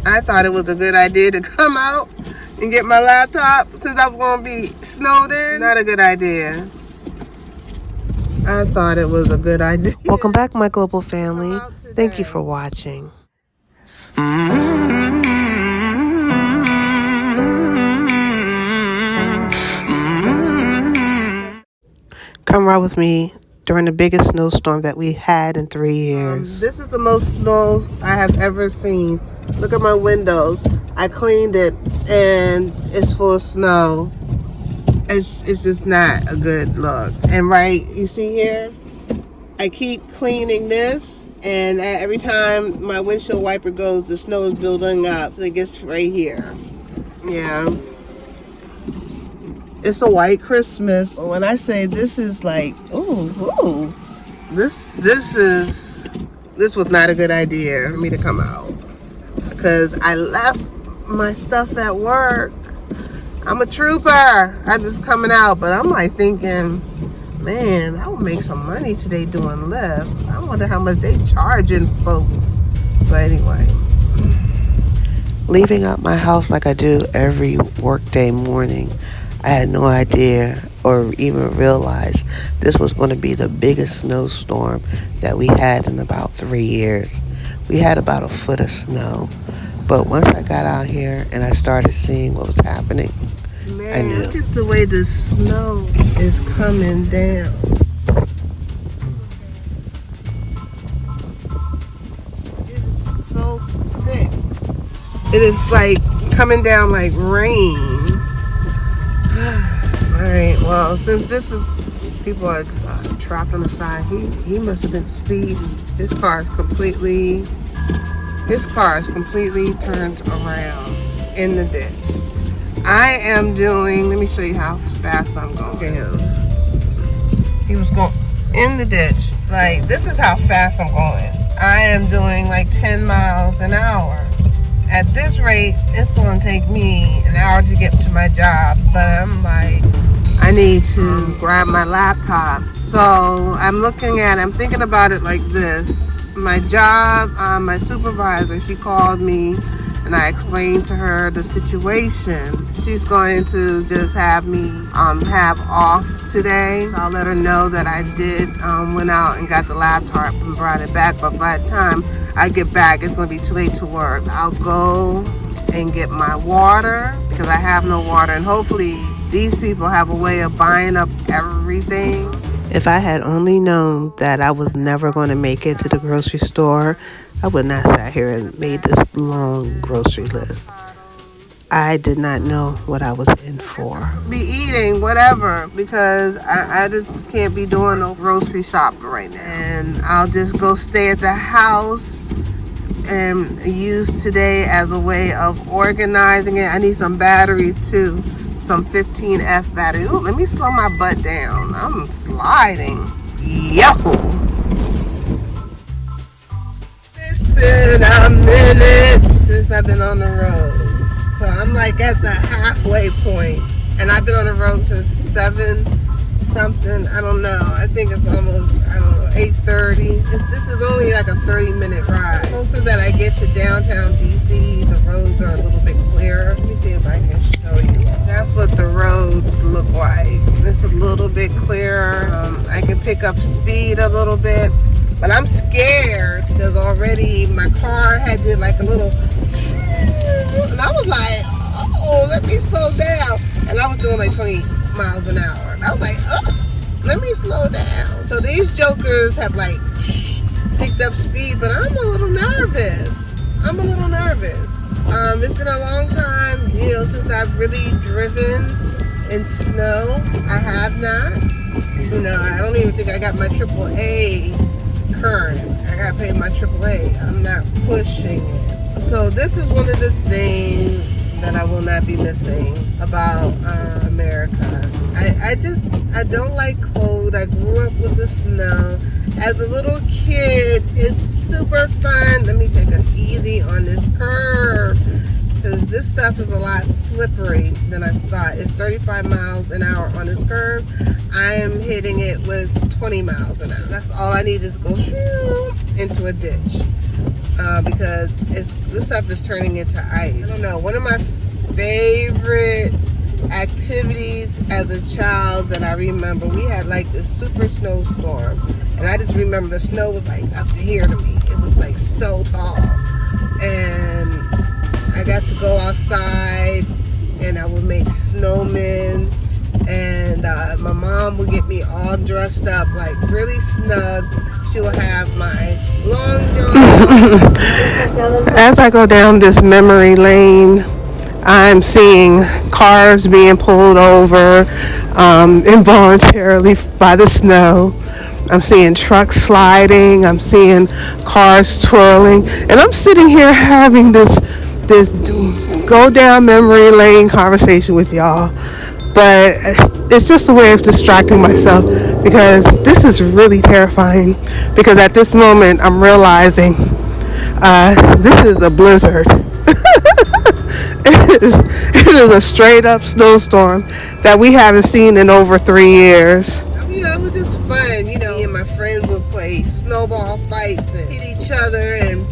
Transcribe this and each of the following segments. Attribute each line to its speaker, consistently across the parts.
Speaker 1: I thought it was a good idea to come out and get my laptop since I was going to be snowed in. Not a good idea. I thought it was a good idea. Welcome back, my global family. Thank you for watching. Come ride with me during the biggest snowstorm that we had in 3 years. This is the most snow I have ever seen. Look at my windows. I cleaned it and it's full of snow. It's just not a good look. And right, you see here, I keep cleaning this, and every time my windshield wiper goes, the snow is building up. So it gets right here. Yeah. It's a white Christmas. When I say this is like, ooh, this was not a good idea for me to come out, because I left my stuff at work. I'm a trooper. I'm just coming out, but I'm like thinking, man, I would make some money today doing Lyft. I wonder how much they charging folks. But anyway, leaving out my house like I do every workday morning, I had no idea or even realized this was going to be the biggest snowstorm that we had in about 3 years. We had about a foot of snow, but once I got out here and I started seeing what was happening, man, I knew. Look at the way the snow is coming down. It is so thick. It is like coming down like rain. Alright, well, since this is, people are trapped on the side, he must have been speeding. His car is completely turned around in the ditch. I am doing, let me show you how fast I'm going. Look at him. He was going in the ditch. Like, this is how fast I'm going. I am doing like 10 miles an hour. At this rate, it's going to take me an hour to get to my job, but I'm like, I need to grab my laptop. So I'm thinking about it like this. My job, my supervisor, she called me and I explained to her the situation. She's going to just have me have off today. I'll let her know that I did went out and got the laptop and brought it back, but by the time I get back, it's going to be too late to work. I'll go and get my water because I have no water, and hopefully these people have a way of buying up everything. If I had only known that I was never going to make it to the grocery store, I would not sat here and made this long grocery list. I did not know what I was in for. Be eating whatever, because I just can't be doing no grocery shopping right now. And I'll just go stay at the house and use today as a way of organizing it. I need some batteries too, some 15F battery. Ooh, let me slow my butt down. I'm sliding. Yo! It's been a minute since I've been on the road. So I'm like at the halfway point, and I've been on the road since 7 something, I don't know. I think it's almost, 8:30. This is only like a 30-minute ride. Closer that I get to downtown DC, the roads are a little bit clearer. Let me see if I can show you. That's what the roads look like. It's a little bit clearer. I can pick up speed a little bit, but I'm scared because already my car had did like a little, and I was like, oh, let me slow down. And I was doing like 20 miles an hour. And I was like, oh, let me slow down. So these jokers have like picked up speed, but I'm a little nervous. It's been a long time, since I've really driven in snow. I have not. I don't even think I got my AAA current. I gotta pay my AAA. I'm not pushing it. So this is one of the things that I will not be missing about America. I don't like cold. I grew up with the snow. As a little kid, it's super fun. Let me take it easy on this curve, because this stuff is a lot slippery than I thought. It's 35 miles an hour on this curve. I am hitting it with 20 miles an hour. That's all I need is go into a ditch. because this stuff is turning into ice. I don't know. One of my favorite activities as a child that I remember, we had like this super snowstorm, and I just remember the snow was like up to here to me. It was like so tall, and I got to go outside and I would make snowmen, and my mom would get me all dressed up like really snug. She will have my long john. As I go down this memory lane, I'm seeing cars being pulled over involuntarily by the snow. I'm seeing trucks sliding. I'm seeing cars twirling, and I'm sitting here having this go down memory lane conversation with y'all. But it's just a way of distracting myself because this is really terrifying. Because at this moment, I'm realizing this is a blizzard. It is a straight up snowstorm that we haven't seen in over 3 years. You know, it was just fun. You know, me and my friends would play snowball fights and hit each other, and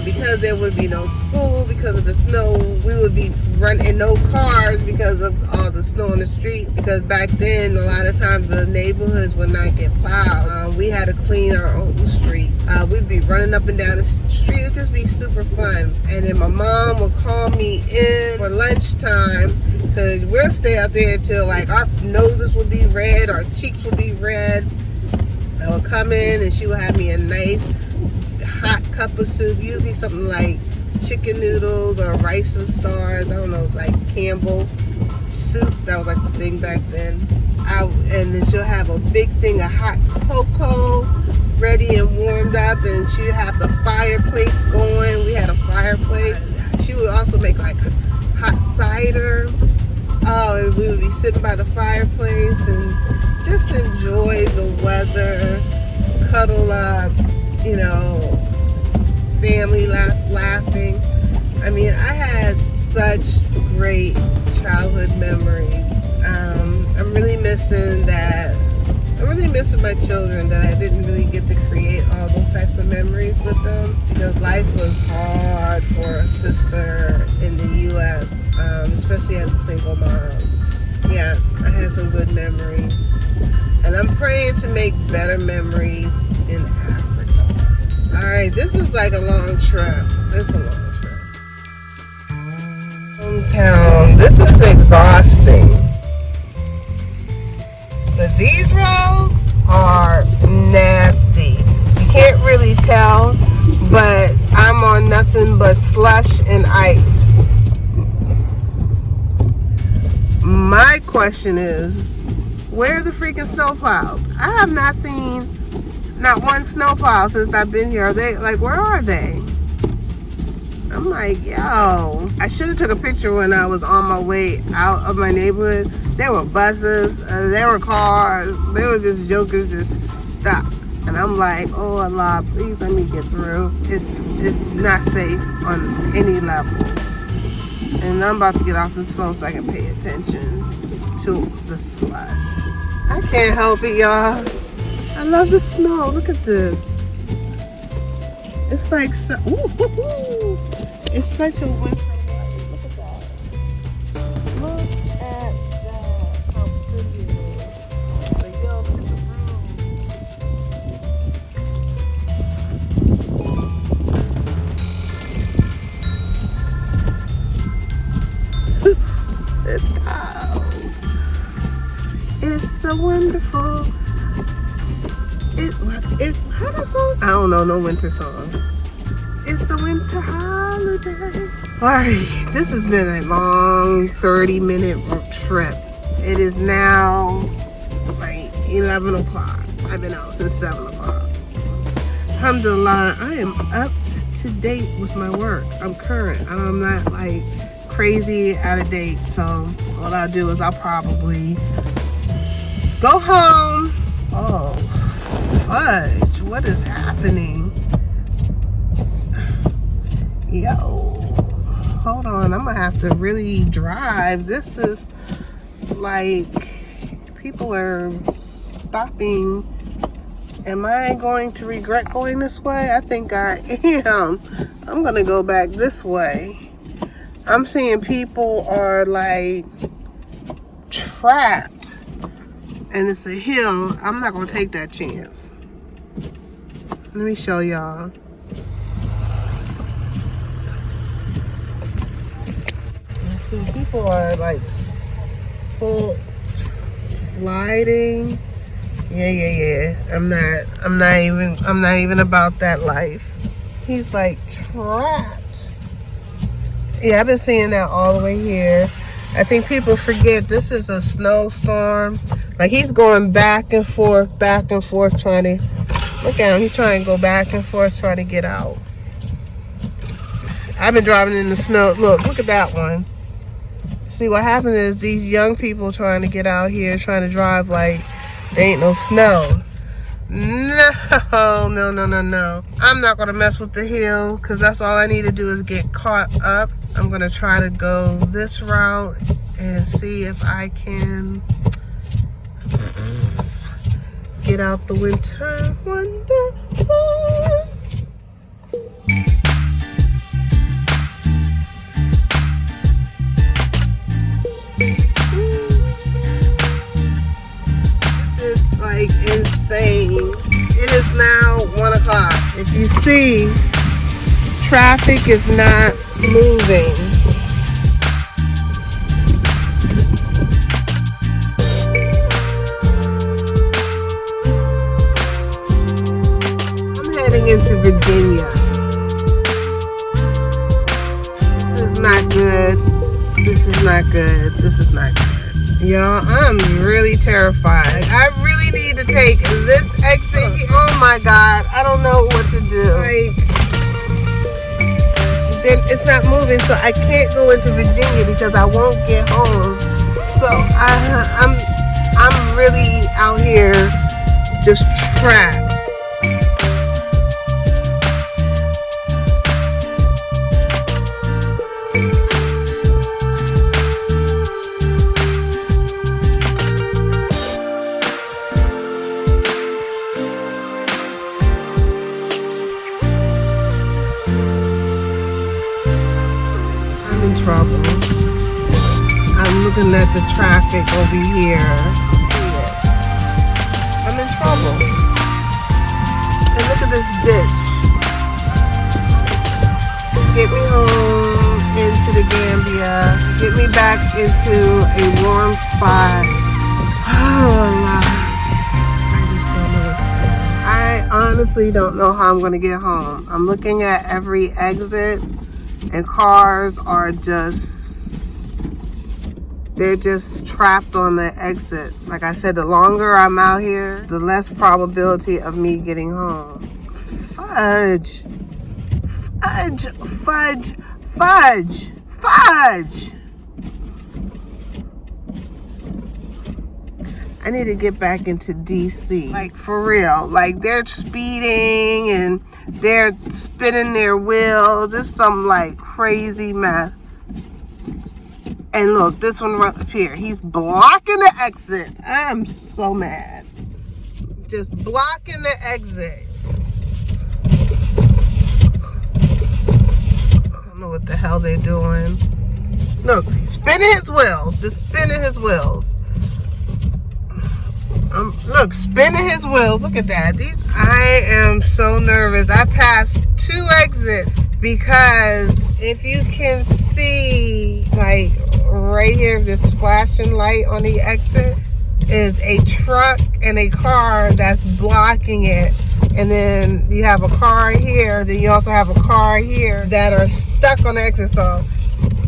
Speaker 1: because there would be no school because of the snow, we would be running no cars because of all the snow on the street. Because back then, a lot of times the neighborhoods would not get plowed. We had to clean our own street. We'd be running up and down the street. It'd just be super fun. And then my mom would call me in for lunchtime because we'll stay out there till like our noses would be red, our cheeks would be red. I would come in and she would have me a nice hot cup of soup, usually something like chicken noodles or rice and stars. I don't know, like Campbell soup. That was like the thing back then. And then she'll have a big thing of hot cocoa ready and warmed up, and she'd have the fireplace going. We had a fireplace. She would also make like hot cider. Oh, and we would be sitting by the fireplace and just enjoy the weather, cuddle up, you know, family laughing. I mean, I had such great childhood memories. I'm really missing that. I'm really missing my children, that I didn't really get to create all those types of memories with them, because life was hard for a sister in the U.S., especially as a single mom. Yeah, I had some good memories, and I'm praying to make better memories in Africa. All right, this is like a long trip. This is a long trip. Hometown. This is exhausting. But these roads are nasty. You can't really tell, but I'm on nothing but slush and ice. My question is, where are the freaking snowplows? I have not seen not one snowplow since I've been here. Are they, like, where are they? I'm like, yo, I should have took a picture when I was on my way out of my neighborhood. There were buses, there were cars, there were just jokers just stuck. And I'm like, oh Allah, please let me get through. It's not safe on any level. And I'm about to get off this phone so I can pay attention to the slush. I can't help it, y'all. I love the snow. Look at this. It's like so, ooh, it's such a winter night. Look at that. Look at that. How pretty it is. Like, yo, look at the room. Let's go. It's so wonderful. It's how that song? I don't know no winter song. It's a winter holiday. Alright, this has been a long 30-minute trip. It is now like 11 o'clock. I've been out since 7 o'clock. Alhamdulillah, I am up to date with my work. I'm current. I'm not like crazy out of date. So what I'll do is I'll probably go home. Oh, fudge. What is happening? Yo, hold on. I'm gonna have to really drive. This is like, people are stopping Am I going to regret going this way? I think I am. I'm gonna go back this way. I'm seeing people are like trapped and it's a hill. I'm not gonna take that chance. Let me show y'all. Let's see, people are like full sliding. Yeah. I'm not even about that life. He's like trapped. Yeah, I've been seeing that all the way here. I think people forget this is a snowstorm. Like he's going back and forth trying to, look at him, he's trying to go back and forth trying to get out. I've been driving in the snow. Look at that one. See, what happened is these young people trying to get out here, trying to drive like there ain't no snow. No. I'm not gonna mess with the hill because that's all I need to do is get caught up. I'm gonna try to go this route and see if I can get out the winter wonderland. This is like insane. It is now 1 o'clock. If you see, traffic is not moving. I'm heading into Virginia. This is not good. This is not good. This is not good. Y'all, I'm really terrified. I really need to take this exit. Oh my God, I don't know what to do. Then it's not moving, so I can't go into Virginia because I won't get home. So I'm really out here just trapped. Trouble. I'm looking at the traffic over here. I'm in trouble. And look at this ditch. Get me home into the Gambia. Get me back into a warm spot. Oh, Lord. I just don't know what to do. I honestly don't know how I'm going to get home. I'm looking at every exit. And cars are they're just trapped on the exit. Like I said, the longer I'm out here, the less probability of me getting home. Fudge. I need to get back into DC. Like for real. Like they're speeding and they're spinning their wheels. It's some like crazy mess. And look, this one right up here. He's blocking the exit. I'm so mad. Just blocking the exit. I don't know what the hell they're doing. Look, he's spinning his wheels. Just spinning his wheels. Look, spinning his wheels. Look at that. I am so nervous. I passed 2 exits because if you can see, like right here, this flashing light on the exit is a truck and a car that's blocking it. And then you have a car here. Then you also have a car here that are stuck on the exit. So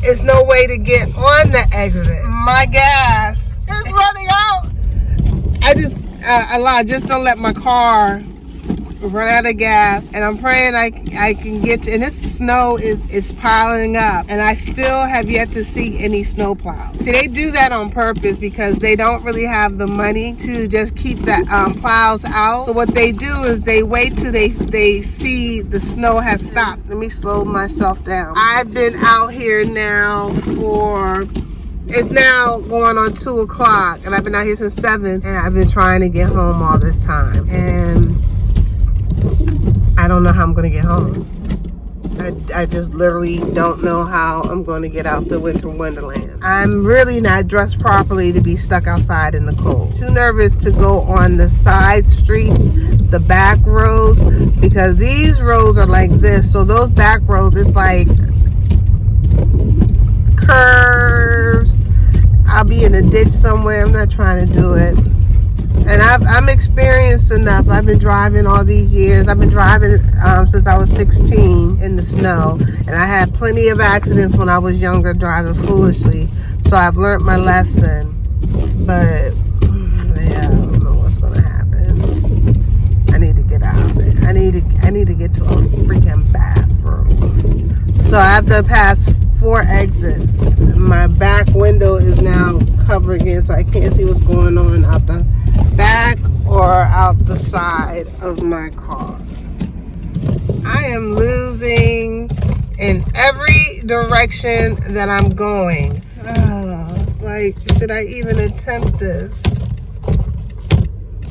Speaker 1: it's no way to get on the exit. My gas is running out. I just don't let my car run out of gas, and I'm praying I can get to, and this snow is piling up, and I still have yet to see any snow plows. See, they do that on purpose because they don't really have the money to just keep the plows out. So what they do is they wait till they see the snow has stopped. Let me slow myself down. I've been out here now for It's now going on 2 o'clock, and I've been out here since 7, and I've been trying to get home all this time, and I don't know how I'm going to get home. I just literally don't know how I'm going to get out the winter wonderland. I'm really not dressed properly to be stuck outside in the cold. Too nervous to go on the side streets, the back roads, because these roads are like this. So those back roads, it's like curves. I'll be in a ditch somewhere. I'm not trying to do it. And I'm experienced enough. I've been driving all these years. I've been driving since I was 16 in the snow. And I had plenty of accidents when I was younger driving foolishly. So I've learned my lesson. But, yeah, I don't know what's going to happen. I need to get out of it. I need to get to a freaking bathroom. So I have to pass 4 exits. My back window is now covered again, so I can't see what's going on out the back or out the side of my car. I am losing in every direction that I'm going. Like, should I even attempt this?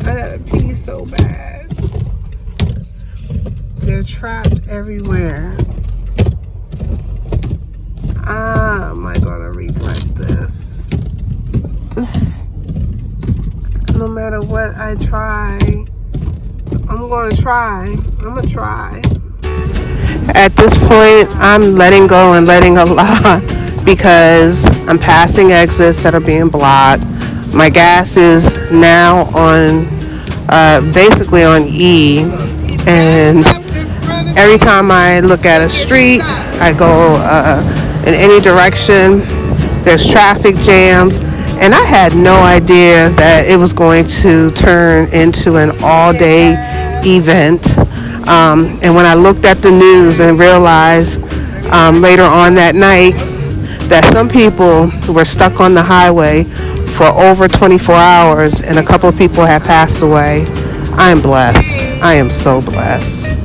Speaker 1: I gotta pee so bad. They're trapped everywhere. Am I gonna regret this? No matter what I try, I'm gonna try. At this point, I'm letting go and letting Allah, because I'm passing exits that are being blocked. My gas is now on, basically on E, and every time I look at a street, I go in any direction, there's traffic jams. And I had no idea that it was going to turn into an all-day event. And when I looked at the news and realized later on that night that some people were stuck on the highway for over 24 hours and a couple of people had passed away, I am blessed. I am so blessed.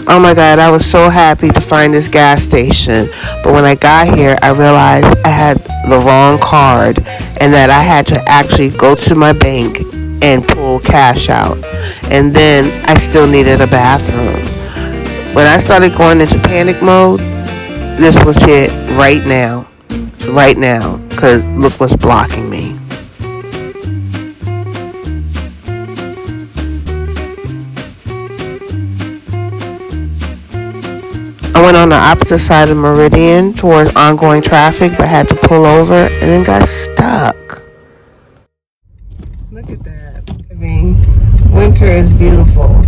Speaker 1: Oh my God, I was so happy to find this gas station. But when I got here, I realized I had the wrong card and that I had to actually go to my bank and pull cash out. And then I still needed a bathroom. When I started going into panic mode, this was it right now, because look what's blocking me. I went on the opposite side of Meridian towards ongoing traffic, but had to pull over and then got stuck. Look at that. I mean, winter is beautiful,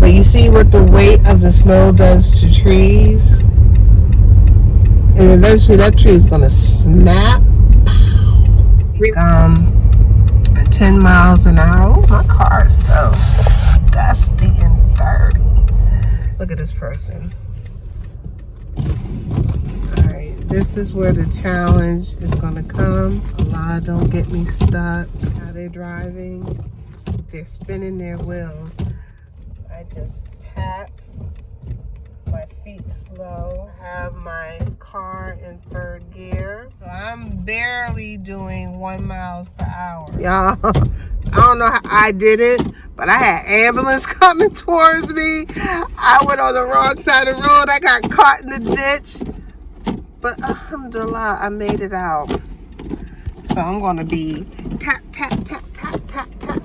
Speaker 1: but you see what the weight of the snow does to trees? And eventually that tree is going to snap. 10 miles an hour. Oh, my car is so dusty and dirty. Look at this person. Alright, this is where the challenge is gonna come. Allah, don't get me stuck. How they're driving, they're spinning their wheels. I just tap, my feet slow, have my car in 3rd gear. So I'm barely doing 1 mile per hour. Y'all, I don't know how I did it, but I had ambulance coming towards me. I went on the wrong side of the road. I got caught in the ditch. But alhamdulillah, I made it out. So I'm going to be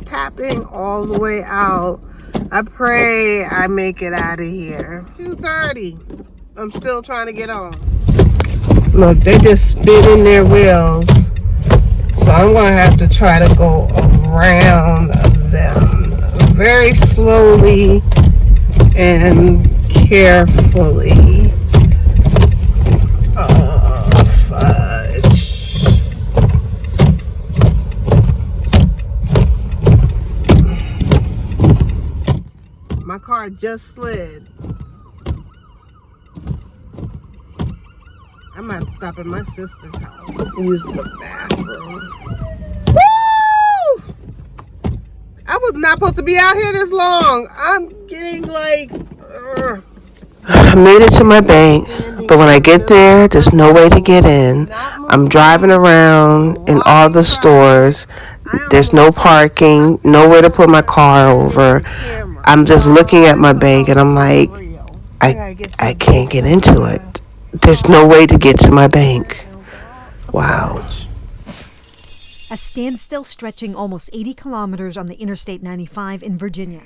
Speaker 1: tapping all the way out. I pray I make it out of here. 2:30. I'm still trying to get on. Look, they're just spinning their wheels. So I'm going to have to try to go around them very slowly and carefully. Oh, fudge. My car just slid. I might stop at my sister's house. Use the bathroom. Woo! I was not supposed to be out here this long. I'm getting like... I made it to my bank, but when I get there, there's no way to get in. I'm driving around in all the stores. There's no parking, nowhere to put my car over. I'm just looking at my bank and I'm like, I can't get into it. There's no way to get to my bank. Wow.
Speaker 2: A standstill stretching almost 80 kilometers on the Interstate 95 in Virginia.